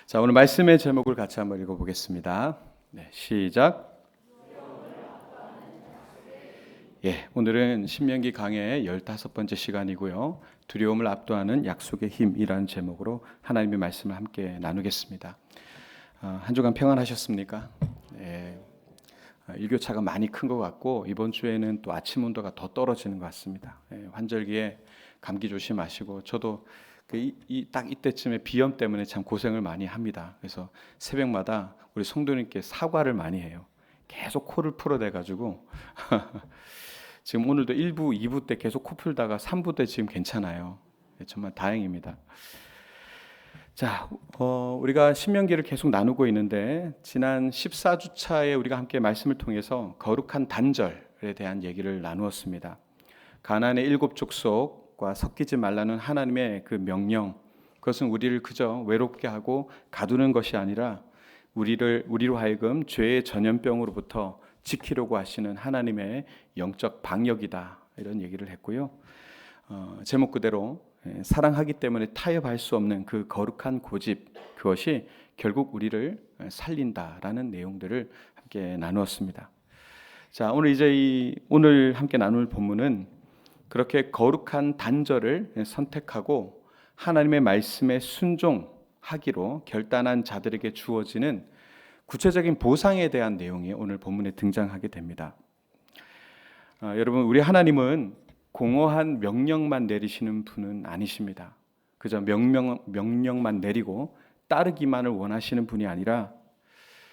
자, 오늘 말씀의 제목을 같이 한번 읽어보겠습니다. 네, 시작. 오늘은 신명기 강해의 15번째 시간이고요. 두려움을 압도하는 약속의 힘이라는 제목으로 하나님의 말씀을 함께 나누겠습니다. 한 주간 평안하셨습니까? 네, 일교차가 많이 큰 것 같고 이번 주에는 또 아침 온도가 더 떨어지는 것 같습니다. 환절기에 감기 조심하시고 저도 딱 이때쯤에 비염 때문에 참 고생을 많이 합니다. 그래서 새벽마다 우리 성도님께 사과를 많이 해요. 계속 코를 풀어대가지고 지금 오늘도 1부, 2부 때 계속 코 풀다가 3부 때 지금 괜찮아요. 정말 다행입니다. 자, 우리가 신명기를 계속 나누고 있는데 지난 14주차에 우리가 함께 말씀을 통해서 거룩한 단절에 대한 얘기를 나누었습니다. 가나안의 7 족속과 섞이지 말라는 하나님의 그 명령, 그것은 우리를 그저 외롭게 하고 가두는 것이 아니라 우리로 하여금 죄의 전염병으로부터 지키려고 하시는 하나님의 영적 방역이다, 이런 얘기를 했고요. 제목 그대로 사랑하기 때문에 타협할 수 없는 그 거룩한 고집, 그것이 결국 우리를 살린다라는 내용들을 함께 나누었습니다. 자, 오늘 함께 나눌 본문은 그렇게 거룩한 단절을 선택하고 하나님의 말씀에 순종하기로 결단한 자들에게 주어지는 구체적인 보상에 대한 내용이 오늘 본문에 등장하게 됩니다. 여러분, 우리 하나님은 공허한 명령만 내리시는 분은 아니십니다. 그저 명령만 내리고 따르기만을 원하시는 분이 아니라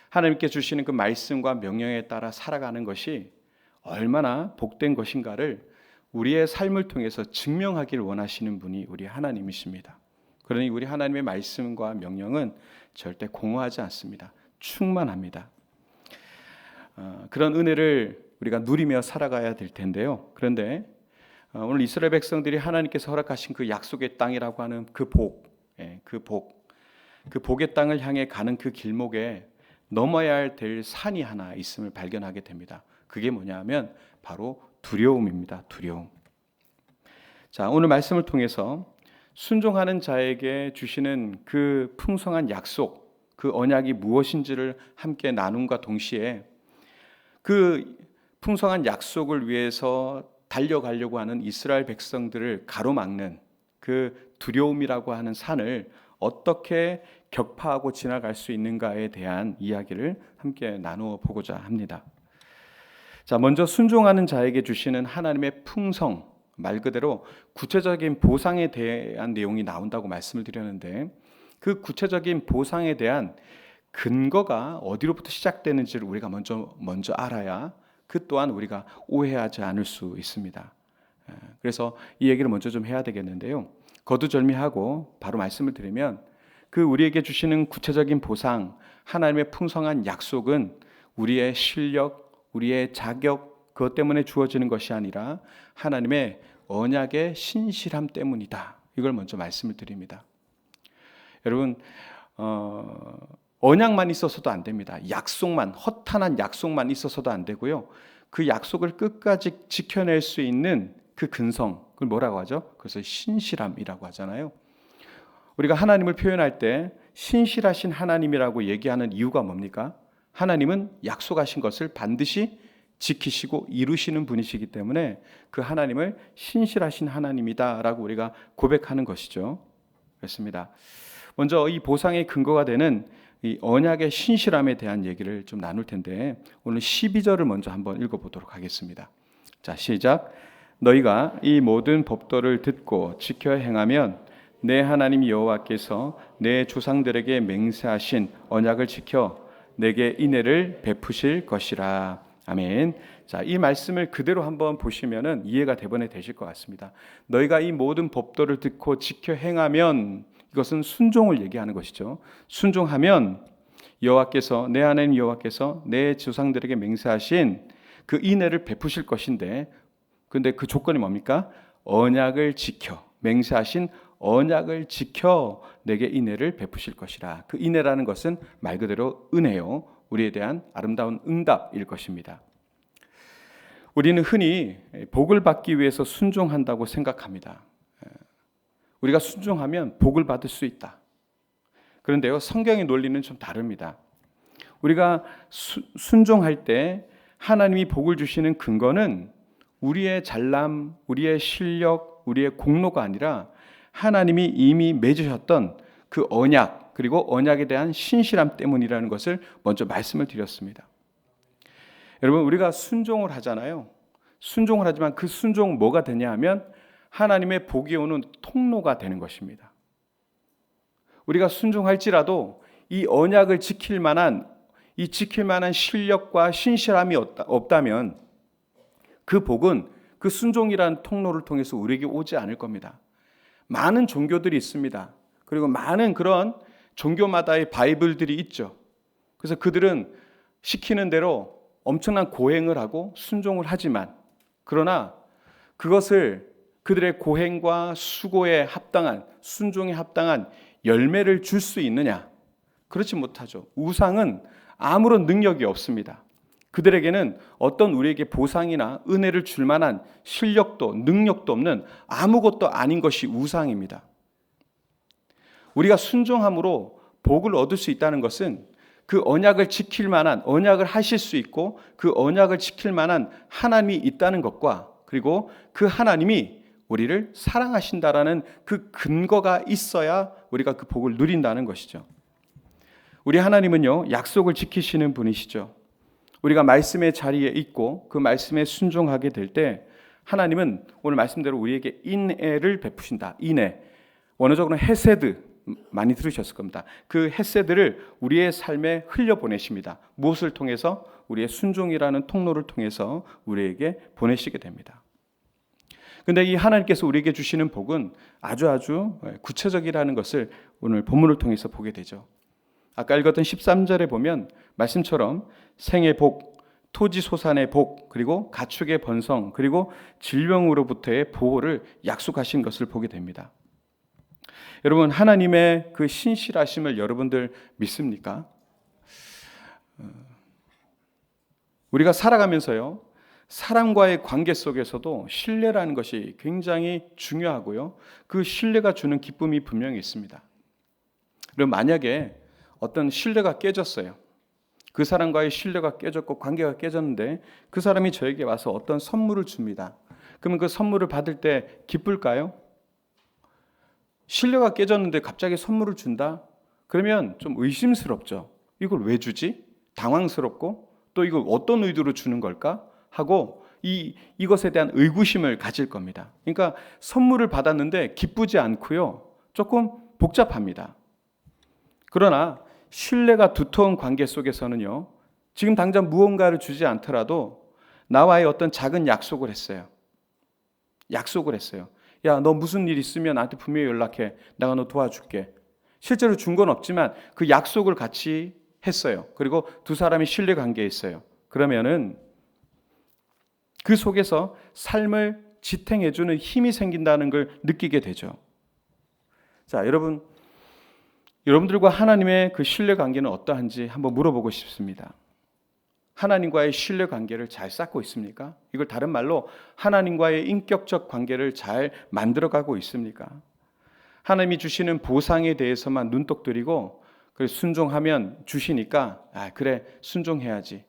하나님께 주시는 그 말씀과 명령에 따라 살아가는 것이 얼마나 복된 것인가를 우리의 삶을 통해서 증명하기를 원하시는 분이 우리 하나님이십니다. 그러니 우리 하나님의 말씀과 명령은 절대 공허하지 않습니다. 충만합니다. 그런 은혜를 우리가 누리며 살아가야 될 텐데요. 그런데 오늘 이스라엘 백성들이 하나님께서 허락하신 그 약속의 땅이라고 하는 그 복의 땅을 향해 가는 그 길목에 넘어야 될 산이 하나 있음을 발견하게 됩니다. 그게 뭐냐면 바로 두려움입니다. 두려움. 자, 오늘 말씀을 통해서 순종하는 자에게 주시는 그 풍성한 약속, 그 언약이 무엇인지를 함께 나눔과 동시에 그 풍성한 약속을 위해서 달려가려고 하는 이스라엘 백성들을 가로막는 그 두려움이라고 하는 산을 어떻게 격파하고 지나갈 수 있는가에 대한 이야기를 함께 나누어 보고자 합니다. 자, 먼저 순종하는 자에게 주시는 하나님의 풍성, 말 그대로 구체적인 보상에 대한 내용이 나온다고 말씀을 드렸는데 그 구체적인 보상에 대한 근거가 어디로부터 시작되는지를 우리가 먼저 알아야 그 또한 우리가 오해하지 않을 수 있습니다. 그래서 이 얘기를 먼저 좀 해야 되겠는데요. 거두절미하고 바로 말씀을 드리면 그 우리에게 주시는 구체적인 보상, 하나님의 풍성한 약속은 우리의 실력, 우리의 자격, 그것 때문에 주어지는 것이 아니라 하나님의 언약의 신실함 때문이다. 이걸 먼저 말씀을 드립니다. 여러분, 언약만 있어서도 안 됩니다. 허탄한 약속만 있어서도 안 되고요. 그 약속을 끝까지 지켜낼 수 있는 그 근성, 그걸 뭐라고 하죠? 그래서 신실함이라고 하잖아요. 우리가 하나님을 표현할 때 신실하신 하나님이라고 얘기하는 이유가 뭡니까? 하나님은 약속하신 것을 반드시 지키시고 이루시는 분이시기 때문에 그 하나님을 신실하신 하나님이다라고 우리가 고백하는 것이죠. 그렇습니다. 먼저 이 보상의 근거가 되는 이 언약의 신실함에 대한 얘기를 좀 나눌 텐데 오늘 12절을 먼저 한번 읽어보도록 하겠습니다. 자, 시작. 너희가 이 모든 법도를 듣고 지켜 행하면 내 하나님 여호와께서 내 조상들에게 맹세하신 언약을 지켜 내게 인애를 베푸실 것이라. 아멘. 자, 이 말씀을 그대로 한번 보시면은 이해가 대번에 되실 것 같습니다. 너희가 이 모든 법도를 듣고 지켜 행하면, 이것은 순종을 얘기하는 것이죠. 순종하면 여호와께서, 내 하나님 여호와께서 내 조상들에게 맹세하신 그 인애를 베푸실 것인데, 근데 그 조건이 뭡니까? 언약을 지켜, 맹세하신 언약을 지켜 내게 인애를 베푸실 것이라. 그 인애라는 것은 말 그대로 은혜요, 우리에 대한 아름다운 응답일 것입니다. 우리는 흔히 복을 받기 위해서 순종한다고 생각합니다. 우리가 순종하면 복을 받을 수 있다. 그런데요, 성경의 논리는 좀 다릅니다. 우리가 순종할 때 하나님이 복을 주시는 근거는 우리의 잘남, 우리의 실력, 우리의 공로가 아니라 하나님이 이미 맺으셨던 그 언약, 그리고 언약에 대한 신실함 때문이라는 것을 먼저 말씀을 드렸습니다. 여러분, 우리가 순종을 하잖아요. 순종을 하지만 그 순종은 뭐가 되냐 하면 하나님의 복이 오는 통로가 되는 것입니다. 우리가 순종할지라도 이 언약을 지킬 만한 실력과 신실함이 없다면 그 복은 그 순종이라는 통로를 통해서 우리에게 오지 않을 겁니다. 많은 종교들이 있습니다. 그리고 많은 그런 종교마다의 바이블들이 있죠. 그래서 그들은 시키는 대로 엄청난 고행을 하고 순종을 하지만, 그러나 그것을 그들의 고행과 수고에 합당한, 순종에 합당한 열매를 줄 수 있느냐? 그렇지 못하죠. 우상은 아무런 능력이 없습니다. 그들에게는 어떤 우리에게 보상이나 은혜를 줄 만한 실력도 능력도 없는 아무것도 아닌 것이 우상입니다. 우리가 순종함으로 복을 얻을 수 있다는 것은 그 언약을 지킬 만한, 언약을 하실 수 있고 그 언약을 지킬 만한 하나님이 있다는 것과, 그리고 그 하나님이 우리를 사랑하신다라는 그 근거가 있어야 우리가 그 복을 누린다는 것이죠. 우리 하나님은요, 약속을 지키시는 분이시죠. 우리가 말씀의 자리에 있고 그 말씀에 순종하게 될 때 하나님은 오늘 말씀대로 우리에게 인애를 베푸신다. 인애, 원어적으로는 헤세드, 많이 들으셨을 겁니다. 그 헤세드를 우리의 삶에 흘려보내십니다. 무엇을 통해서? 우리의 순종이라는 통로를 통해서 우리에게 보내시게 됩니다. 그런데 이 하나님께서 우리에게 주시는 복은 아주 구체적이라는 것을 오늘 본문을 통해서 보게 되죠. 아까 읽었던 13절에 보면 말씀처럼 생의 복, 토지 소산의 복, 그리고 가축의 번성, 그리고 질병으로부터의 보호를 약속하신 것을 보게 됩니다. 여러분, 하나님의 그 신실하심을 여러분들 믿습니까? 우리가 살아가면서요, 사람과의 관계 속에서도 신뢰라는 것이 굉장히 중요하고요, 그 신뢰가 주는 기쁨이 분명히 있습니다. 그럼 만약에 어떤 신뢰가 깨졌어요. 그 사람과의 신뢰가 깨졌고 관계가 깨졌는데 그 사람이 저에게 와서 어떤 선물을 줍니다. 그러면 그 선물을 받을 때 기쁠까요? 신뢰가 깨졌는데 갑자기 선물을 준다? 그러면 좀 의심스럽죠. 이걸 왜 주지? 당황스럽고, 또 이걸 어떤 의도로 주는 걸까? 하고 이것에 대한 의구심을 가질 겁니다. 그러니까 선물을 받았는데 기쁘지 않고요, 조금 복잡합니다. 그러나 신뢰가 두터운 관계 속에서는요, 지금 당장 무언가를 주지 않더라도 나와의 어떤 작은 약속을 했어요. 야, 너 무슨 일 있으면 나한테 분명히 연락해. 내가 너 도와줄게. 실제로 준 건 없지만 그 약속을 같이 했어요. 그리고 두 사람이 신뢰 관계에 있어요. 그러면은 그 속에서 삶을 지탱해주는 힘이 생긴다는 걸 느끼게 되죠. 자, 여러분들과 하나님의 그 신뢰 관계는 어떠한지 한번 물어보고 싶습니다. 하나님과의 신뢰 관계를 잘 쌓고 있습니까? 이걸 다른 말로 하나님과의 인격적 관계를 잘 만들어가고 있습니까? 하나님이 주시는 보상에 대해서만 눈독 들이고 순종하면 주시니까 그래, 순종해야지.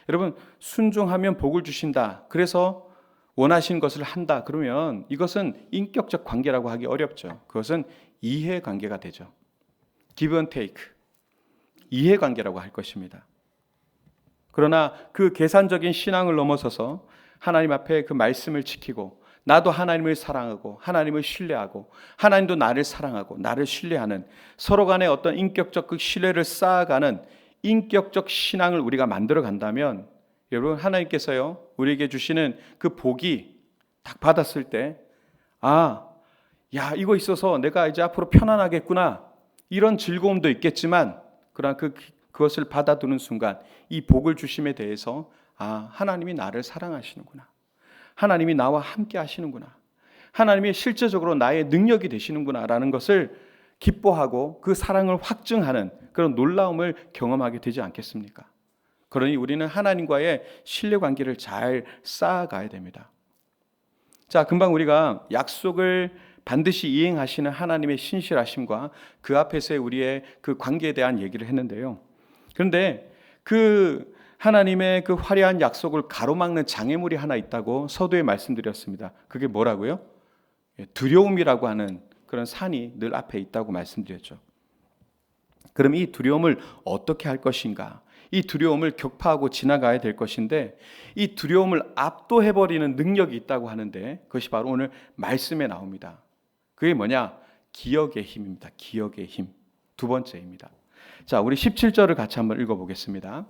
여러분, 순종하면 복을 주신다, 그래서 원하신 것을 한다, 그러면 이것은 인격적 관계라고 하기 어렵죠. 그것은 이해 관계가 되죠. give and take, 이해관계라고 할 것입니다. 그러나 그 계산적인 신앙을 넘어서서 하나님 앞에 그 말씀을 지키고, 나도 하나님을 사랑하고 하나님을 신뢰하고 하나님도 나를 사랑하고 나를 신뢰하는, 서로 간의 어떤 인격적 그 신뢰를 쌓아가는 인격적 신앙을 우리가 만들어 간다면, 여러분, 하나님께서요, 우리에게 주시는 그 복이 딱 받았을 때, 이거 있어서 내가 이제 앞으로 편안하겠구나, 이런 즐거움도 있겠지만, 그러나 그것을 받아두는 순간 이 복을 주심에 대해서 하나님이 나를 사랑하시는구나, 하나님이 나와 함께 하시는구나, 하나님이 실제적으로 나의 능력이 되시는구나 라는 것을 기뻐하고 그 사랑을 확증하는 그런 놀라움을 경험하게 되지 않겠습니까? 그러니 우리는 하나님과의 신뢰관계를 잘 쌓아가야 됩니다. 자, 금방 우리가 약속을 반드시 이행하시는 하나님의 신실하심과 그 앞에서의 우리의 그 관계에 대한 얘기를 했는데요. 그런데 그 하나님의 그 화려한 약속을 가로막는 장애물이 하나 있다고 서두에 말씀드렸습니다. 그게 뭐라고요? 두려움이라고 하는 그런 산이 늘 앞에 있다고 말씀드렸죠. 그럼 이 두려움을 어떻게 할 것인가? 이 두려움을 격파하고 지나가야 될 것인데 이 두려움을 압도해버리는 능력이 있다고 하는데 그것이 바로 오늘 말씀에 나옵니다. 그게 뭐냐? 기억의 힘입니다. 기억의 힘. 두 번째입니다. 자, 우리 17절을 같이 한번 읽어보겠습니다.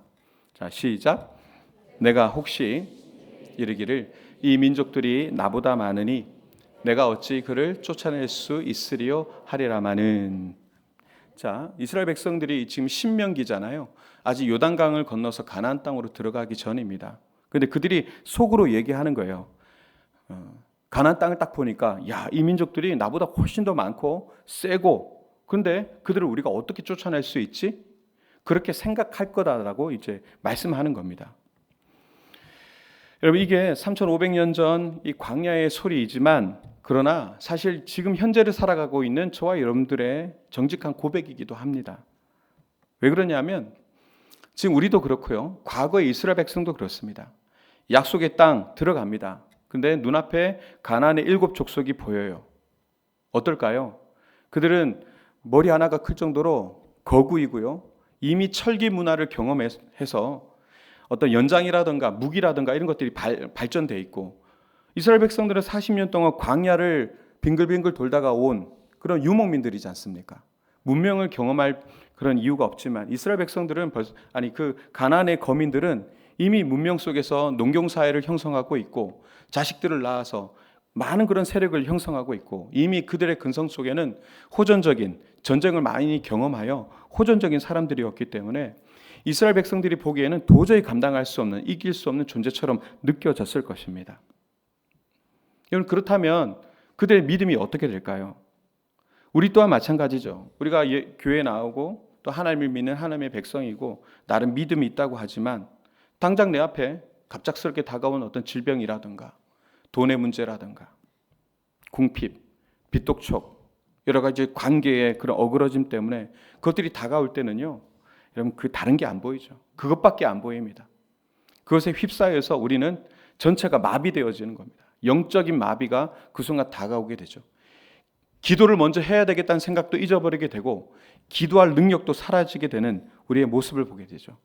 자, 시작. 내가 혹시 이르기를 이 민족들이 나보다 많으니 내가 어찌 그를 쫓아낼 수 있으리요 하리라마는. 자, 이스라엘 백성들이 지금 신명기잖아요. 아직 요단강을 건너서 가나안 땅으로 들어가기 전입니다. 그런데 그들이 속으로 얘기하는 거예요. 가나안 땅을 딱 보니까 야, 이 민족들이 나보다 훨씬 더 많고 세고 그런데 그들을 우리가 어떻게 쫓아낼 수 있지? 그렇게 생각할 거다라고 이제 말씀하는 겁니다. 여러분 이게 3,500년 전 이 광야의 소리이지만 그러나 사실 지금 현재를 살아가고 있는 저와 여러분들의 정직한 고백이기도 합니다. 왜 그러냐면 지금 우리도 그렇고요. 과거의 이스라엘 백성도 그렇습니다. 약속의 땅 들어갑니다. 근데 눈앞에 가나안의 7 족속이 보여요. 어떨까요? 그들은 머리 하나가 클 정도로 거구이고요. 이미 철기 문화를 경험해서 어떤 연장이라든가 무기라든가 이런 것들이 발전돼 있고 이스라엘 백성들은 40년 동안 광야를 빙글빙글 돌다가 온 그런 유목민들이지 않습니까? 문명을 경험할 그런 이유가 없지만 이스라엘 백성들은 그 가나안의 거민들은 이미 문명 속에서 농경 사회를 형성하고 있고 자식들을 낳아서 많은 그런 세력을 형성하고 있고 이미 그들의 근성 속에는 호전적인 전쟁을 많이 경험하여 호전적인 사람들이었기 때문에 이스라엘 백성들이 보기에는 도저히 감당할 수 없는 이길 수 없는 존재처럼 느껴졌을 것입니다. 여러분 그렇다면 그들의 믿음이 어떻게 될까요? 우리 또한 마찬가지죠. 우리가 교회에 나오고 또 하나님을 믿는 하나님의 백성이고 나름 믿음이 있다고 하지만 당장 내 앞에 갑작스럽게 다가온 어떤 질병이라든가 돈의 문제라든가 궁핍, 빚독촉 여러 가지 관계의 그런 어그러짐 때문에 그것들이 다가올 때는요. 여러분 그 다른 게 안 보이죠. 그것밖에 안 보입니다. 그것에 휩싸여서 우리는 전체가 마비되어지는 겁니다. 영적인 마비가 그 순간 다가오게 되죠. 기도를 먼저 해야 되겠다는 생각도 잊어버리게 되고 기도할 능력도 사라지게 되는 우리의 모습을 보게 되죠.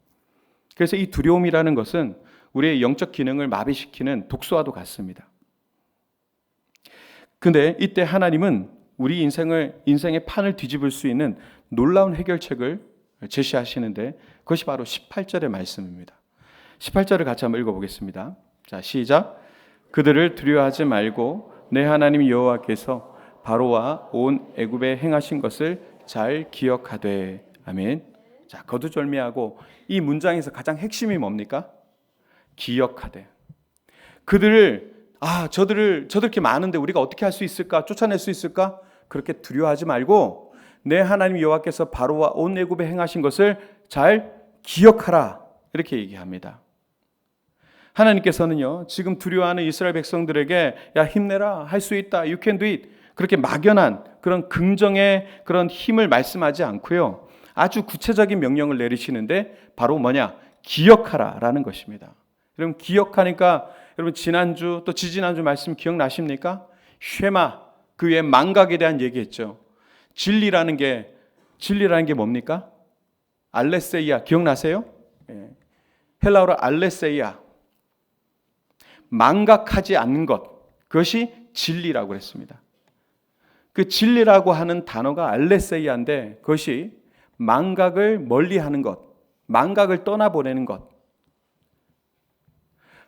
그래서 이 두려움이라는 것은 우리의 영적 기능을 마비시키는 독소와도 같습니다. 근데 이때 하나님은 우리 인생의 판을 뒤집을 수 있는 놀라운 해결책을 제시하시는데 그것이 바로 18절의 말씀입니다. 18절을 같이 한번 읽어보겠습니다. 자, 시작. 그들을 두려워하지 말고 내 하나님 여호와께서 바로와 온 애굽에 행하신 것을 잘 기억하되. 아멘. 자, 거두절미하고 이 문장에서 가장 핵심이 뭡니까? 기억하되. 그들을 저렇게 많은데 우리가 어떻게 할 수 있을까? 쫓아낼 수 있을까? 그렇게 두려워하지 말고 내 하나님 여호와께서 바로와 온 애굽에 행하신 것을 잘 기억하라. 이렇게 얘기합니다. 하나님께서는요, 지금 두려워하는 이스라엘 백성들에게 야 힘내라, 할 수 있다, you can do it 그렇게 막연한 그런 긍정의 그런 힘을 말씀하지 않고요, 아주 구체적인 명령을 내리시는데 바로 뭐냐? 기억하라라는 것입니다. 여러분 기억하니까 여러분 지난주 또 지지난주 말씀 기억나십니까? 쉐마, 그 외에 망각에 대한 얘기했죠. 진리라는 게 뭡니까? 알레세이아 기억나세요? 헬라어로 알레세이아, 망각하지 않는 것, 그것이 진리라고 그랬습니다. 그 진리라고 하는 단어가 알레세이아인데 그것이 망각을 멀리하는 것, 망각을 떠나보내는 것.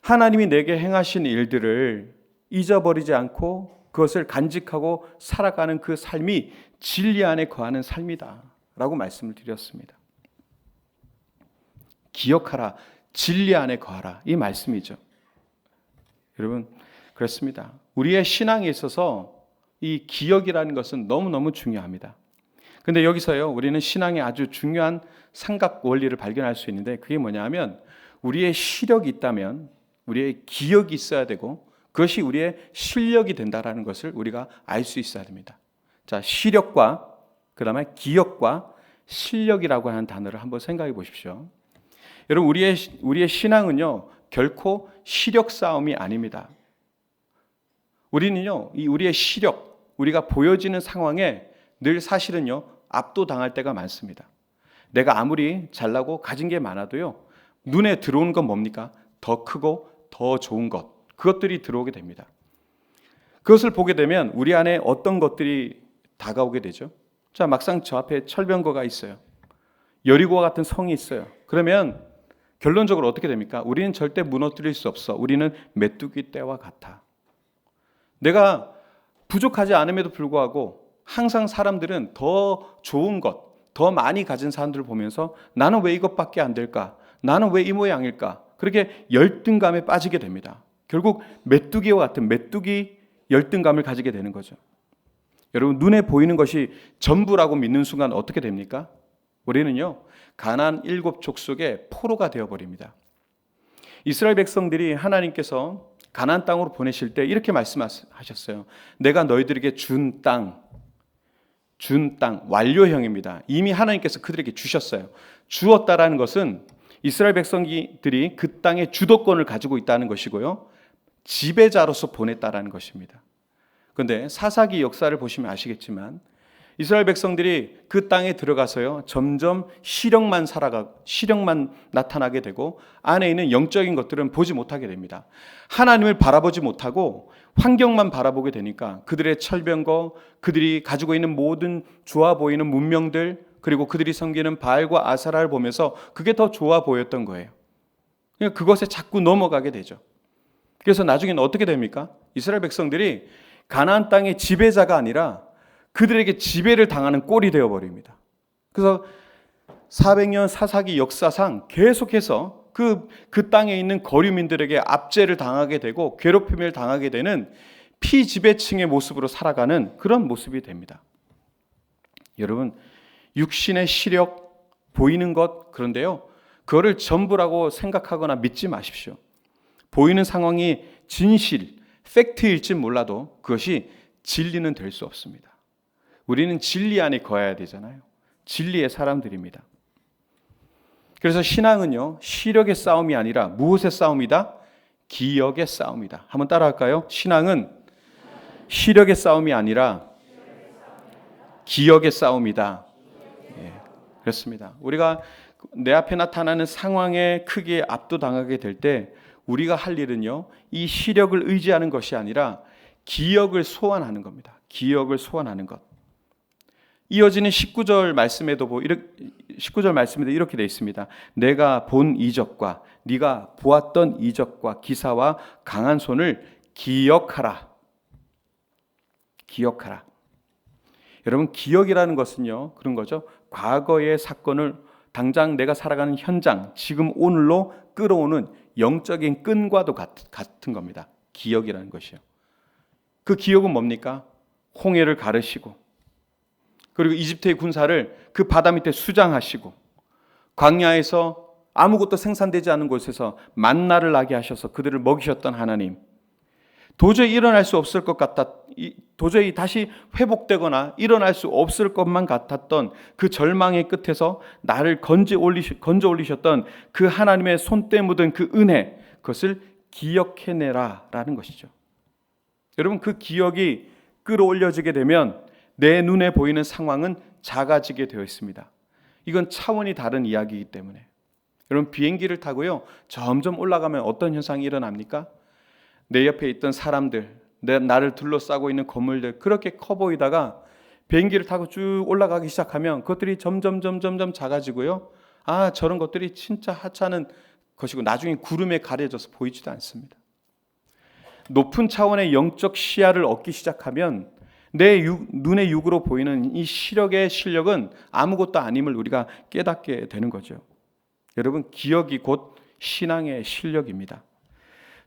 하나님이 내게 행하신 일들을 잊어버리지 않고 그것을 간직하고 살아가는 그 삶이 진리 안에 거하는 삶이다 라고 말씀을 드렸습니다. 기억하라, 진리 안에 거하라, 이 말씀이죠. 여러분 그렇습니다. 우리의 신앙에 있어서 이 기억이라는 것은 너무너무 중요합니다. 근데 여기서요, 우리는 신앙의 아주 중요한 삼각 원리를 발견할 수 있는데 그게 뭐냐 하면 우리의 시력이 있다면 우리의 기억이 있어야 되고 그것이 우리의 실력이 된다라는 것을 우리가 알 수 있어야 됩니다. 자, 시력과 그다음에 기억과 실력이라고 하는 단어를 한번 생각해 보십시오. 여러분, 우리의 신앙은요, 결코 시력 싸움이 아닙니다. 우리는요, 우리의 시력, 우리가 보여지는 상황에 늘 사실은요, 압도당할 때가 많습니다. 내가 아무리 잘나고 가진 게 많아도요, 눈에 들어오는 건 뭡니까? 더 크고 더 좋은 것, 그것들이 들어오게 됩니다. 그것을 보게 되면 우리 안에 어떤 것들이 다가오게 되죠? 자, 막상 저 앞에 철병거가 있어요. 여리고와 같은 성이 있어요. 그러면 결론적으로 어떻게 됩니까? 우리는 절대 무너뜨릴 수 없어. 우리는 메뚜기 떼와 같아. 내가 부족하지 않음에도 불구하고 항상 사람들은 더 좋은 것, 더 많이 가진 사람들을 보면서 나는 왜 이것밖에 안 될까? 나는 왜 이 모양일까? 그렇게 열등감에 빠지게 됩니다. 결국 메뚜기와 같은 메뚜기 열등감을 가지게 되는 거죠. 여러분, 눈에 보이는 것이 전부라고 믿는 순간 어떻게 됩니까? 우리는요, 가나안 7 족속의 포로가 되어버립니다. 이스라엘 백성들이 하나님께서 가나안 땅으로 보내실 때 이렇게 말씀하셨어요. 내가 너희들에게 준 땅 완료형입니다. 이미 하나님께서 그들에게 주셨어요. 주었다라는 것은 이스라엘 백성들이 그 땅의 주도권을 가지고 있다는 것이고요, 지배자로서 보냈다라는 것입니다. 그런데 사사기 역사를 보시면 아시겠지만 이스라엘 백성들이 그 땅에 들어가서요, 점점 시력만 나타나게 되고 안에 있는 영적인 것들은 보지 못하게 됩니다. 하나님을 바라보지 못하고 환경만 바라보게 되니까 그들의 철병거, 그들이 가지고 있는 모든 좋아 보이는 문명들, 그리고 그들이 섬기는 바알과 아사라를 보면서 그게 더 좋아 보였던 거예요. 그러니까 그것에 자꾸 넘어가게 되죠. 그래서 나중에는 어떻게 됩니까? 이스라엘 백성들이 가나안 땅의 지배자가 아니라 그들에게 지배를 당하는 꼴이 되어버립니다. 그래서 400년 사사기 역사상 계속해서 그 땅에 있는 거류민들에게 압제를 당하게 되고 괴롭힘을 당하게 되는 피지배층의 모습으로 살아가는 그런 모습이 됩니다. 여러분, 육신의 시력, 보이는 것, 그런데요, 그거를 전부라고 생각하거나 믿지 마십시오. 보이는 상황이 진실, 팩트일지 몰라도 그것이 진리는 될 수 없습니다. 우리는 진리 안에 거해야 되잖아요. 진리의 사람들입니다. 그래서 신앙은요, 시력의 싸움이 아니라 무엇의 싸움이다? 기억의 싸움이다. 한번 따라할까요? 신앙은 시력의 싸움이 아니라 기억의 싸움이다. 예, 그렇습니다. 우리가 내 앞에 나타나는 상황에 크게 압도당하게 될 때 우리가 할 일은요, 이 시력을 의지하는 것이 아니라 기억을 소환하는 겁니다. 기억을 소환하는 것. 이어지는 19절 말씀에도 이렇게 되어 있습니다. 내가 본 이적과 네가 보았던 이적과 기사와 강한 손을 기억하라. 기억하라. 여러분, 기억이라는 것은요, 그런 거죠. 과거의 사건을 당장 내가 살아가는 현장, 지금 오늘로 끌어오는 영적인 끈과도 같은 겁니다. 기억이라는 것이요. 그 기억은 뭡니까? 홍해를 가르시고, 그리고 이집트의 군사를 그 바다 밑에 수장하시고, 광야에서 아무것도 생산되지 않은 곳에서 만나를 나게 하셔서 그들을 먹이셨던 하나님, 도저히 일어날 수 없을 것 같았, 도저히 다시 회복되거나 일어날 수 없을 것만 같았던 그 절망의 끝에서 나를 건져 올리셨던 그 하나님의 손때 묻은 그 은혜, 그것을 기억해내라라는 것이죠. 여러분, 그 기억이 끌어올려지게 되면 내 눈에 보이는 상황은 작아지게 되어 있습니다. 이건 차원이 다른 이야기이기 때문에. 여러분, 비행기를 타고요, 점점 올라가면 어떤 현상이 일어납니까? 내 옆에 있던 사람들, 나를 둘러싸고 있는 건물들, 그렇게 커 보이다가 비행기를 타고 쭉 올라가기 시작하면 그것들이 점점 작아지고요, 저런 것들이 진짜 하찮은 것이고 나중에 구름에 가려져서 보이지도 않습니다. 높은 차원의 영적 시야를 얻기 시작하면 내 눈의 육으로 보이는 이 시력의 실력은 아무것도 아님을 우리가 깨닫게 되는 거죠. 여러분, 기억이 곧 신앙의 실력입니다.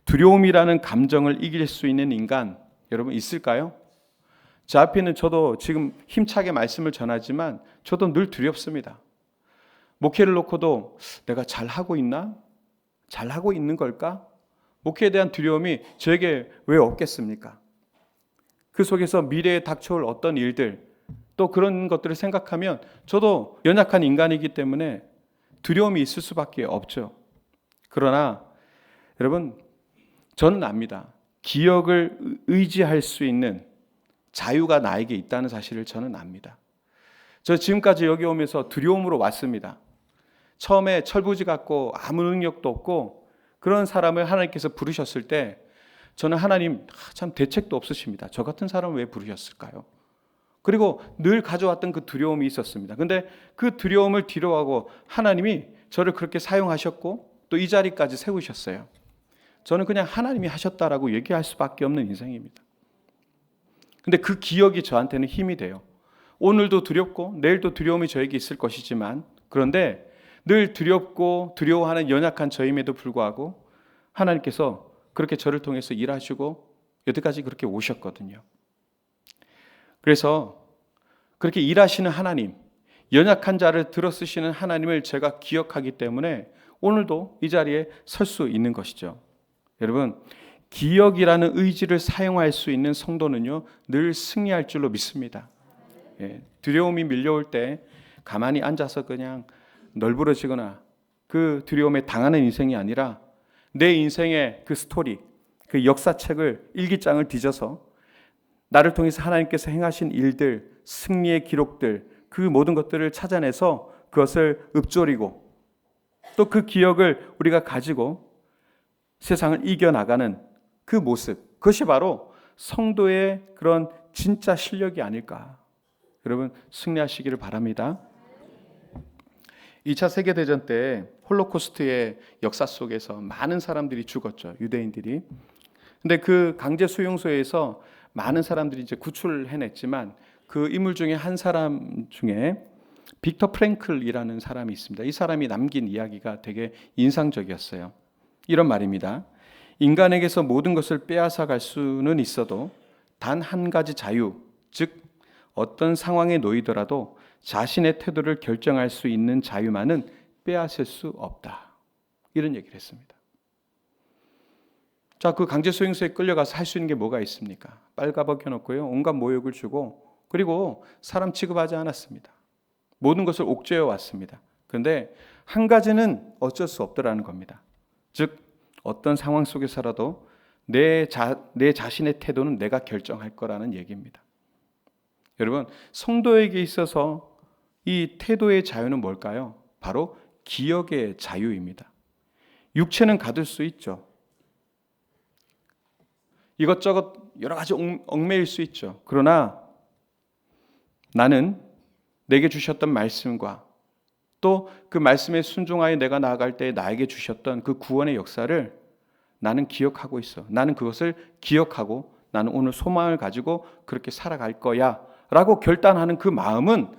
두려움이라는 감정을 이길 수 있는 인간, 여러분 있을까요? 저 앞에는 저도 지금 힘차게 말씀을 전하지만 저도 늘 두렵습니다. 목회를 놓고도 내가 잘하고 있나? 잘하고 있는 걸까? 목회에 대한 두려움이 저에게 왜 없겠습니까? 그 속에서 미래에 닥쳐올 어떤 일들, 또 그런 것들을 생각하면 저도 연약한 인간이기 때문에 두려움이 있을 수밖에 없죠. 그러나 여러분, 저는 압니다. 기억을 의지할 수 있는 자유가 나에게 있다는 사실을 저는 압니다. 저 지금까지 여기 오면서 두려움으로 왔습니다. 처음에 철부지 같고 아무 능력도 없고 그런 사람을 하나님께서 부르셨을 때 저는 하나님 참 대책도 없으십니다. 저 같은 사람을 왜 부르셨을까요? 그리고 늘 가져왔던 그 두려움이 있었습니다. 근데 그 두려움을 뒤로하고 하나님이 저를 그렇게 사용하셨고 또 이 자리까지 세우셨어요. 저는 그냥 하나님이 하셨다라고 얘기할 수밖에 없는 인생입니다. 근데 그 기억이 저한테는 힘이 돼요. 오늘도 두렵고 내일도 두려움이 저에게 있을 것이지만 그런데 늘 두렵고 두려워하는 연약한 저임에도 불구하고 하나님께서 그렇게 저를 통해서 일하시고 여태까지 그렇게 오셨거든요. 그래서 그렇게 일하시는 하나님, 연약한 자를 들어쓰시는 하나님을 제가 기억하기 때문에 오늘도 이 자리에 설 수 있는 것이죠. 여러분, 기억이라는 의지를 사용할 수 있는 성도는요, 늘 승리할 줄로 믿습니다. 두려움이 밀려올 때 가만히 앉아서 그냥 널브러지거나 그 두려움에 당하는 인생이 아니라 내 인생의 그 스토리, 그 역사책을 일기장을 뒤져서 나를 통해서 하나님께서 행하신 일들, 승리의 기록들, 그 모든 것들을 찾아내서 그것을 읊조리고 또 그 기억을 우리가 가지고 세상을 이겨나가는 그 모습, 그것이 바로 성도의 그런 진짜 실력이 아닐까. 여러분, 승리하시기를 바랍니다. 2차 세계대전 때 홀로코스트의 역사 속에서 많은 사람들이 죽었죠. 유대인들이. 근데 그 강제 수용소에서 많은 사람들이 이제 구출해냈지만 그 인물 중에 한 사람 중에 빅터 프랭클이라는 사람이 있습니다. 이 사람이 남긴 이야기가 되게 인상적이었어요. 이런 말입니다. 인간에게서 모든 것을 빼앗아 갈 수는 있어도 단 한 가지 자유, 즉 어떤 상황에 놓이더라도 자신의 태도를 결정할 수 있는 자유만은 빼앗을 수 없다. 이런 얘기를 했습니다. 자, 그 강제 수용소에 끌려가서 할 수 있는 게 뭐가 있습니까? 빨가벗겨 놓고요, 온갖 모욕을 주고 그리고 사람 취급하지 않았습니다. 모든 것을 옥죄어 왔습니다. 그런데 한 가지는 어쩔 수 없더라는 겁니다. 즉 어떤 상황 속에서라도 내 자신의 태도는 내가 결정할 거라는 얘기입니다. 여러분, 성도에게 있어서 이 태도의 자유는 뭘까요? 바로 기억의 자유입니다. 육체는 가둘 수 있죠. 이것저것 여러 가지 얽매일 수 있죠. 그러나 나는 내게 주셨던 말씀과 또 그 말씀에 순종하여 내가 나아갈 때 나에게 주셨던 그 구원의 역사를 나는 기억하고 있어. 나는 그것을 기억하고 나는 오늘 소망을 가지고 그렇게 살아갈 거야 라고 결단하는 그 마음은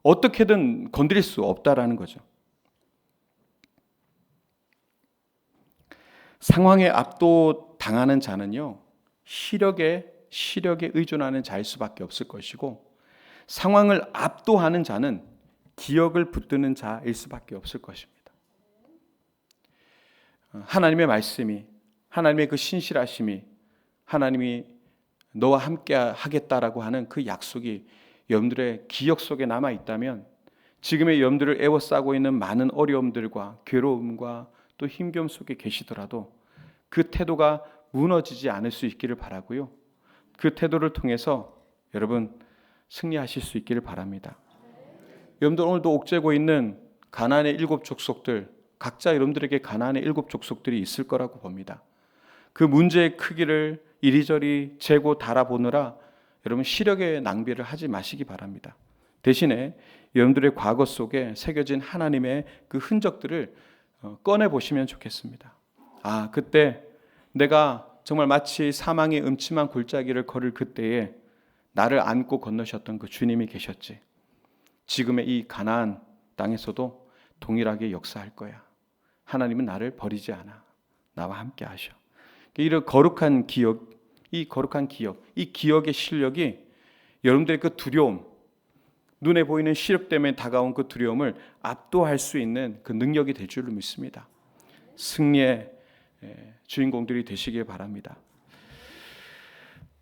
어떻게든 건드릴 수 없다라는 거죠. 상황에 압도당하는 자는요, 시력에 의존하는 자일 수밖에 없을 것이고 상황을 압도하는 자는 기억을 붙드는 자일 수밖에 없을 것입니다. 하나님의 말씀이, 하나님의 그 신실하심이, 하나님이 너와 함께 하겠다라고 하는 그 약속이 여러분들의 기억 속에 남아 있다면 지금의 여러분들을 애워싸고 있는 많은 어려움들과 괴로움과 또 힘겨움 속에 계시더라도 그 태도가 무너지지 않을 수 있기를 바라고요. 그 태도를 통해서 여러분 승리하실 수 있기를 바랍니다. 여러분들 오늘도 옥죄고 있는 가나안의 7 족속들, 각자 여러분들에게 가나안의 7 족속들이 있을 거라고 봅니다. 그 문제의 크기를 이리저리 재고 달아보느라 여러분 시력의 낭비를 하지 마시기 바랍니다. 대신에 여러분들의 과거 속에 새겨진 하나님의 그 흔적들을 꺼내보시면 좋겠습니다. 아, 그때 내가 정말 마치 사망의 음침한 골짜기를 걸을 그때에 나를 안고 건너셨던 그 주님이 계셨지. 지금의 이 가나안 땅에서도 동일하게 역사할 거야. 하나님은 나를 버리지 않아. 나와 함께 하셔. 이런 거룩한 기억, 이 기억의 실력이 여러분들의 그 두려움, 눈에 보이는 시력 때문에 다가온 그 두려움을 압도할 수 있는 그 능력이 될 줄로 믿습니다. 승리의 주인공들이 되시길 바랍니다.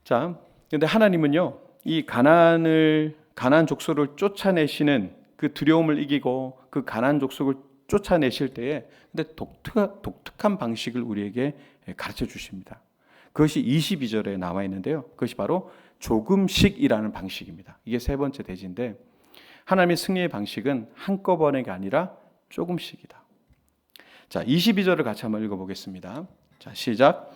자, 근데 하나님은요, 이 가나안 족속을 쫓아내시는 그 두려움을 이기고 그 가나안 족속을 쫓아내실 때에 근데 독특한 방식을 우리에게 가르쳐 주십니다. 그것이 22절에 나와 있는데요. 그것이 바로 조금씩이라는 방식입니다. 이게 세 번째 대지인데 하나님의 승리의 방식은 한꺼번에가 아니라 조금씩이다. 자, 22절을 같이 한번 읽어보겠습니다. 자, 시작.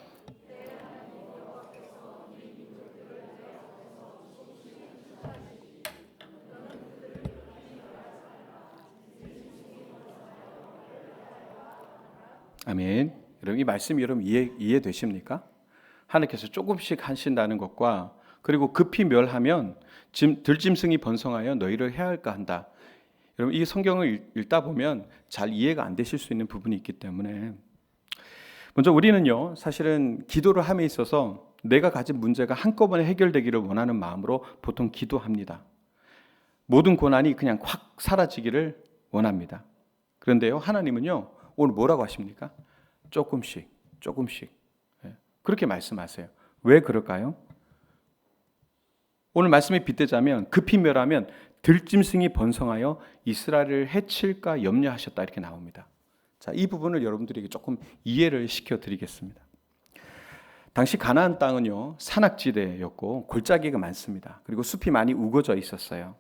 아멘. 여러분 이 말씀 여러분 이해되십니까? 하나님께서 조금씩 하신다는 것과 그리고 급히 멸하면 들짐승이 번성하여 너희를 해할까 한다. 여러분 이 성경을 읽다 보면 잘 이해가 안 되실 수 있는 부분이 있기 때문에 먼저 우리는요 사실은 기도를 함에 있어서 내가 가진 문제가 한꺼번에 해결되기를 원하는 마음으로 보통 기도합니다. 모든 고난이 그냥 확 사라지기를 원합니다. 그런데요 하나님은요 오늘 뭐라고 하십니까? 조금씩 그렇게 말씀하세요. 왜 그럴까요? 오늘 말씀에 빗대자면 급히 멸하면 들짐승이 번성하여 이스라엘을 해칠까 염려하셨다 이렇게 나옵니다. 자, 이 부분을 여러분들에게 조금 이해를 시켜드리겠습니다. 당시 가나안 땅은요 산악지대였고 골짜기가 많습니다. 그리고 숲이 많이 우거져 있었어요.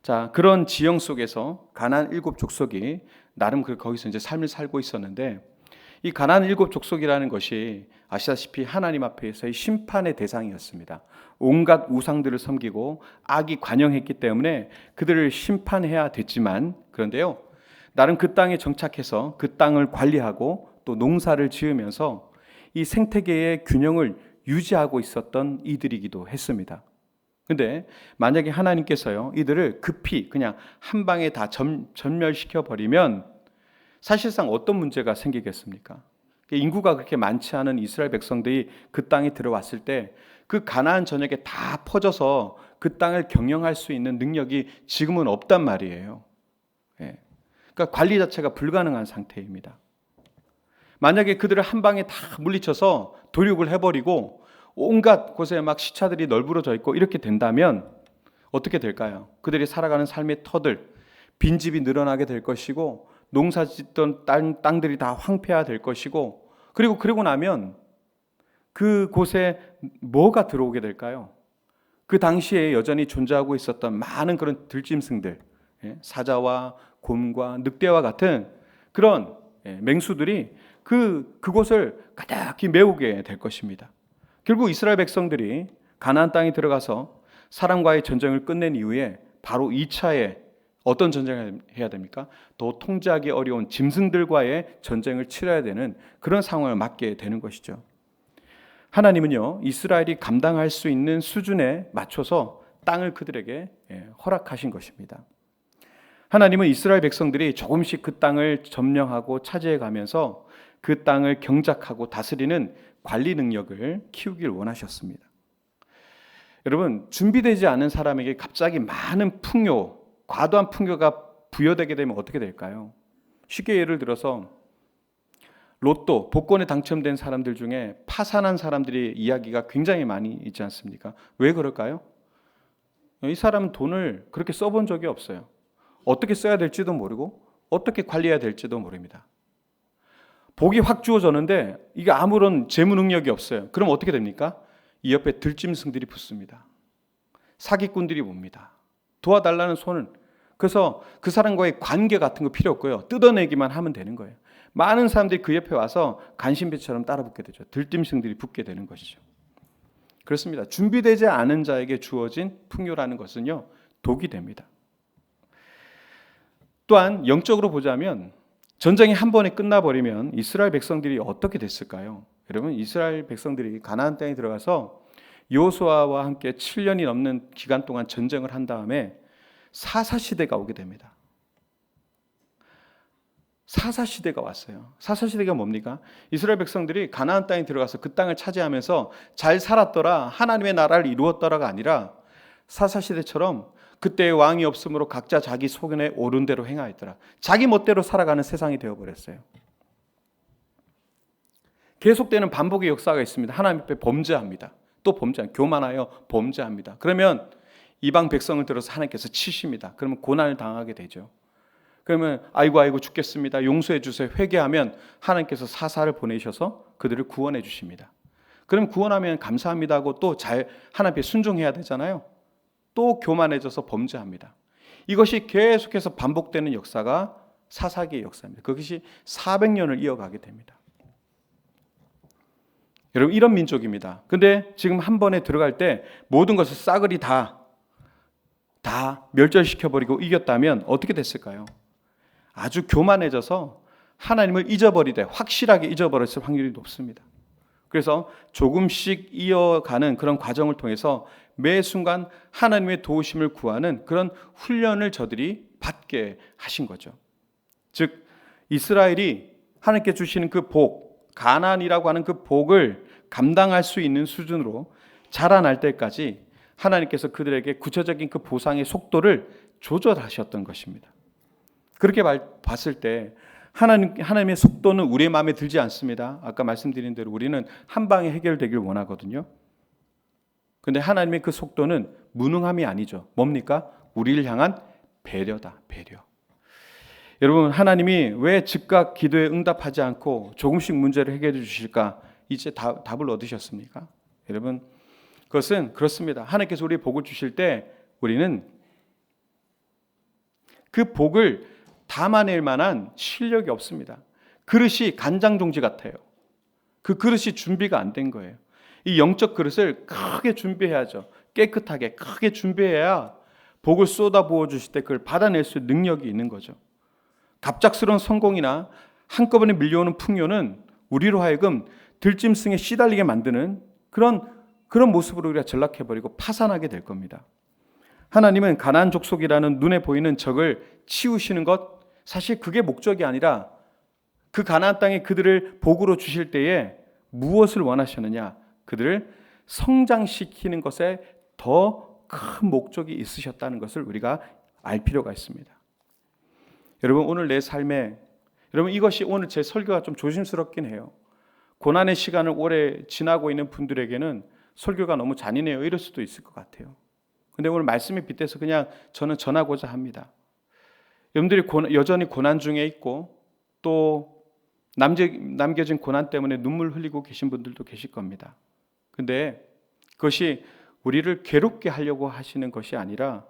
자, 그런 지형 속에서 가나안 7 족속이 나름 거기서 이제 삶을 살고 있었는데 이 가나안 7 족속이라는 것이 아시다시피 하나님 앞에서의 심판의 대상이었습니다. 온갖 우상들을 섬기고 악이 관영했기 때문에 그들을 심판해야 됐지만 그런데요 나름 그 땅에 정착해서 그 땅을 관리하고 또 농사를 지으면서 이 생태계의 균형을 유지하고 있었던 이들이기도 했습니다. 근데 만약에 하나님께서요 이들을 급히 그냥 한 방에 다 전멸시켜 버리면 사실상 어떤 문제가 생기겠습니까? 인구가 그렇게 많지 않은 이스라엘 백성들이 그 땅에 들어왔을 때 그 가나안 전역에 다 퍼져서 그 땅을 경영할 수 있는 능력이 지금은 없단 말이에요. 그러니까 관리 자체가 불가능한 상태입니다. 만약에 그들을 한 방에 다 물리쳐서 도륙을 해버리고 온갖 곳에 막 시차들이 널브러져 있고 이렇게 된다면 어떻게 될까요? 그들이 살아가는 삶의 터들, 빈집이 늘어나게 될 것이고 농사 짓던 땅들이 다 황폐화될 것이고 그리고 나면 그곳에 뭐가 들어오게 될까요? 그 당시에 여전히 존재하고 있었던 많은 그런 들짐승들, 사자와 곰과 늑대와 같은 그런 맹수들이 그곳을 가득히 메우게 될 것입니다. 결국 이스라엘 백성들이 가나안 땅에 들어가서 사람과의 전쟁을 끝낸 이후에 바로 2차에 어떤 전쟁을 해야 됩니까? 더 통제하기 어려운 짐승들과의 전쟁을 치러야 되는 그런 상황을 맞게 되는 것이죠. 하나님은요 이스라엘이 감당할 수 있는 수준에 맞춰서 땅을 그들에게 허락하신 것입니다. 하나님은 이스라엘 백성들이 조금씩 그 땅을 점령하고 차지해 가면서 그 땅을 경작하고 다스리는 관리 능력을 키우길 원하셨습니다. 여러분 준비되지 않은 사람에게 갑자기 많은 풍요, 과도한 풍요가 부여되게 되면 어떻게 될까요? 쉽게 예를 들어서 로또, 복권에 당첨된 사람들 중에 파산한 사람들의 이야기가 굉장히 많이 있지 않습니까? 왜 그럴까요? 이 사람은 돈을 그렇게 써본 적이 없어요. 어떻게 써야 될지도 모르고 어떻게 관리해야 될지도 모릅니다. 복이 확 주어졌는데 이게 아무런 재무 능력이 없어요. 그럼 어떻게 됩니까? 이 옆에 들짐승들이 붙습니다. 사기꾼들이 옵니다. 도와달라는 손을. 그래서 그 사람과의 관계 같은 거 필요 없고요. 뜯어내기만 하면 되는 거예요. 많은 사람들이 그 옆에 와서 간신배처럼 따라 붙게 되죠. 들짐승들이 붙게 되는 것이죠. 그렇습니다. 준비되지 않은 자에게 주어진 풍요라는 것은요, 독이 됩니다. 또한 영적으로 보자면 전쟁이 한 번에 끝나버리면 이스라엘 백성들이 어떻게 됐을까요? 여러분 이스라엘 백성들이 가나안 땅에 들어가서 여호수아와 함께 7년이 넘는 기간 동안 전쟁을 한 다음에 사사시대가 오게 됩니다. 사사시대가 왔어요. 사사시대가 뭡니까? 이스라엘 백성들이 가나안 땅에 들어가서 그 땅을 차지하면서 잘 살았더라, 하나님의 나라를 이루었더라가 아니라 사사시대처럼 그때의 왕이 없으므로 각자 자기 소견에 옳은 대로 행하였더라. 자기 멋대로 살아가는 세상이 되어버렸어요. 계속되는 반복의 역사가 있습니다. 하나님 앞에 범죄합니다. 또 범죄합니다. 교만하여 범죄합니다. 그러면 이방 백성을 들어서 하나님께서 치십니다. 그러면 고난을 당하게 되죠. 그러면 아이고 죽겠습니다. 용서해 주세요. 회개하면 하나님께서 사사를 보내셔서 그들을 구원해 주십니다. 그럼 구원하면 감사합니다 하고 또 잘 하나님 앞에 순종해야 되잖아요. 또 교만해져서 범죄합니다. 이것이 계속해서 반복되는 역사가 사사기의 역사입니다. 그것이 400년을 이어가게 됩니다. 여러분, 이런 민족입니다. 근데 지금 한 번에 들어갈 때 모든 것을 싸그리 다 멸절시켜버리고 이겼다면 어떻게 됐을까요? 아주 교만해져서 하나님을 잊어버리되 확실하게 잊어버렸을 확률이 높습니다. 그래서 조금씩 이어가는 그런 과정을 통해서 매 순간 하나님의 도우심을 구하는 그런 훈련을 저들이 받게 하신 거죠. 즉 이스라엘이 하나님께 주시는 그 복, 가나안이라고 하는 그 복을 감당할 수 있는 수준으로 자라날 때까지 하나님께서 그들에게 구체적인 그 보상의 속도를 조절하셨던 것입니다. 그렇게 봤을 때 하나님의 속도는 우리의 마음에 들지 않습니다. 아까 말씀드린 대로 우리는 한 방에 해결되길 원하거든요. 그런데 하나님의 그 속도는 무능함이 아니죠. 뭡니까? 우리를 향한 배려다. 배려. 여러분, 하나님이 왜 즉각 기도에 응답하지 않고 조금씩 문제를 해결해 주실까? 이제 답을 얻으셨습니까? 여러분, 그것은 그렇습니다. 하나님께서 우리의 복을 주실 때 우리는 그 복을 담아낼 만한 실력이 없습니다. 그릇이 간장 종지 같아요. 그 그릇이 준비가 안 된 거예요. 이 영적 그릇을 크게 준비해야죠. 깨끗하게 크게 준비해야 복을 쏟아 부어 주실 때 그걸 받아낼 수 있는 능력이 있는 거죠. 갑작스러운 성공이나 한꺼번에 밀려오는 풍요는 우리로 하여금 들짐승에 시달리게 만드는 그런 모습으로 우리가 전락해버리고 파산하게 될 겁니다. 하나님은 가나안 족속이라는 눈에 보이는 적을 치우시는 것, 사실 그게 목적이 아니라 그 가나안 땅에 그들을 복으로 주실 때에 무엇을 원하셨느냐? 그들을 성장시키는 것에 더 큰 목적이 있으셨다는 것을 우리가 알 필요가 있습니다. 여러분, 오늘 내 삶에, 여러분, 이것이 오늘 제 설교가 좀 조심스럽긴 해요. 고난의 시간을 오래 지나고 있는 분들에게는 설교가 너무 잔인해요, 이럴 수도 있을 것 같아요. 근데 오늘 말씀에 빗대서 그냥 저는 전하고자 합니다. 여러분들이 여전히 고난 중에 있고 또 남겨진 고난 때문에 눈물 흘리고 계신 분들도 계실 겁니다. 근데 그것이 우리를 괴롭게 하려고 하시는 것이 아니라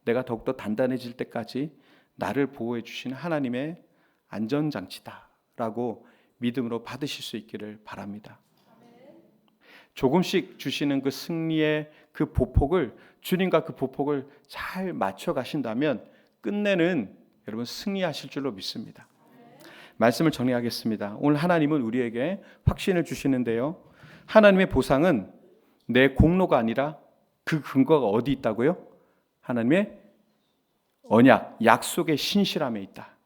내가 더욱더 단단해질 때까지 나를 보호해 주시는 하나님의 안전장치다라고 믿음으로 받으실 수 있기를 바랍니다. 조금씩 주시는 그 승리의 그 보폭을, 주님과 그 보폭을 잘 맞춰 가신다면 끝내는 여러분 승리하실 줄로 믿습니다. 말씀을 정리하겠습니다. 오늘 하나님은 우리에게 확신을 주시는데요. 하나님의 보상은 내 공로가 아니라 그 근거가 어디 있다고요? 하나님의 언약, 약속의 신실함에 있다.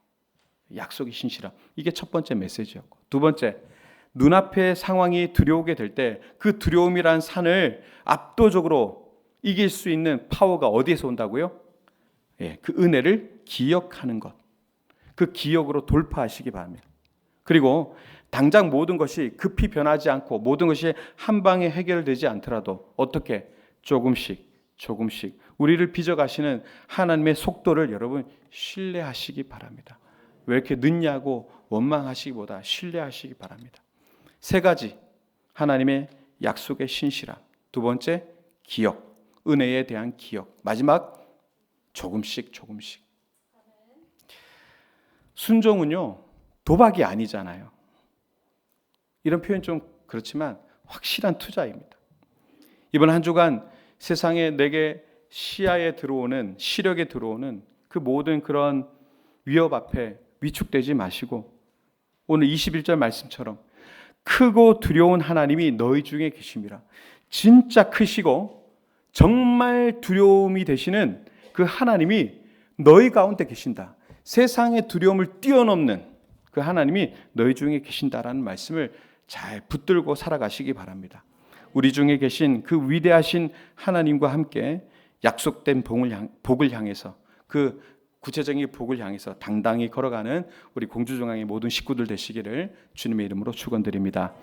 약속의 신실함. 이게 첫 번째 메시지였고, 두 번째, 눈앞의 상황이 두려우게 될 때 그 두려움이란 산을 압도적으로 이길 수 있는 파워가 어디에서 온다고요? 그 은혜를 기억하는 것. 그 기억으로 돌파하시기 바랍니다. 그리고 당장 모든 것이 급히 변하지 않고 모든 것이 한 방에 해결되지 않더라도 어떻게 조금씩 우리를 빚어가시는 하나님의 속도를 여러분 신뢰하시기 바랍니다. 왜 이렇게 늦냐고 원망하시기보다 신뢰하시기 바랍니다. 세 가지, 하나님의 약속의 신실함, 두 번째 기억, 은혜에 대한 기억, 마지막 조금씩. 순종은요 도박이 아니잖아요. 이런 표현 좀 그렇지만 확실한 투자입니다. 이번 한 주간 세상에 내게 시야에 들어오는, 시력에 들어오는 그 모든 그런 위협 앞에 위축되지 마시고 오늘 21절 말씀처럼 크고 두려운 하나님이 너희 중에 계심이라. 진짜 크시고 정말 두려움이 되시는 그 하나님이 너희 가운데 계신다. 세상의 두려움을 뛰어넘는 그 하나님이 너희 중에 계신다라는 말씀을 잘 붙들고 살아가시기 바랍니다. 우리 중에 계신 그 위대하신 하나님과 함께 약속된 복을 향해서, 그 구체적인 복을 향해서 당당히 걸어가는 우리 공주중앙의 모든 식구들 되시기를 주님의 이름으로 축원드립니다.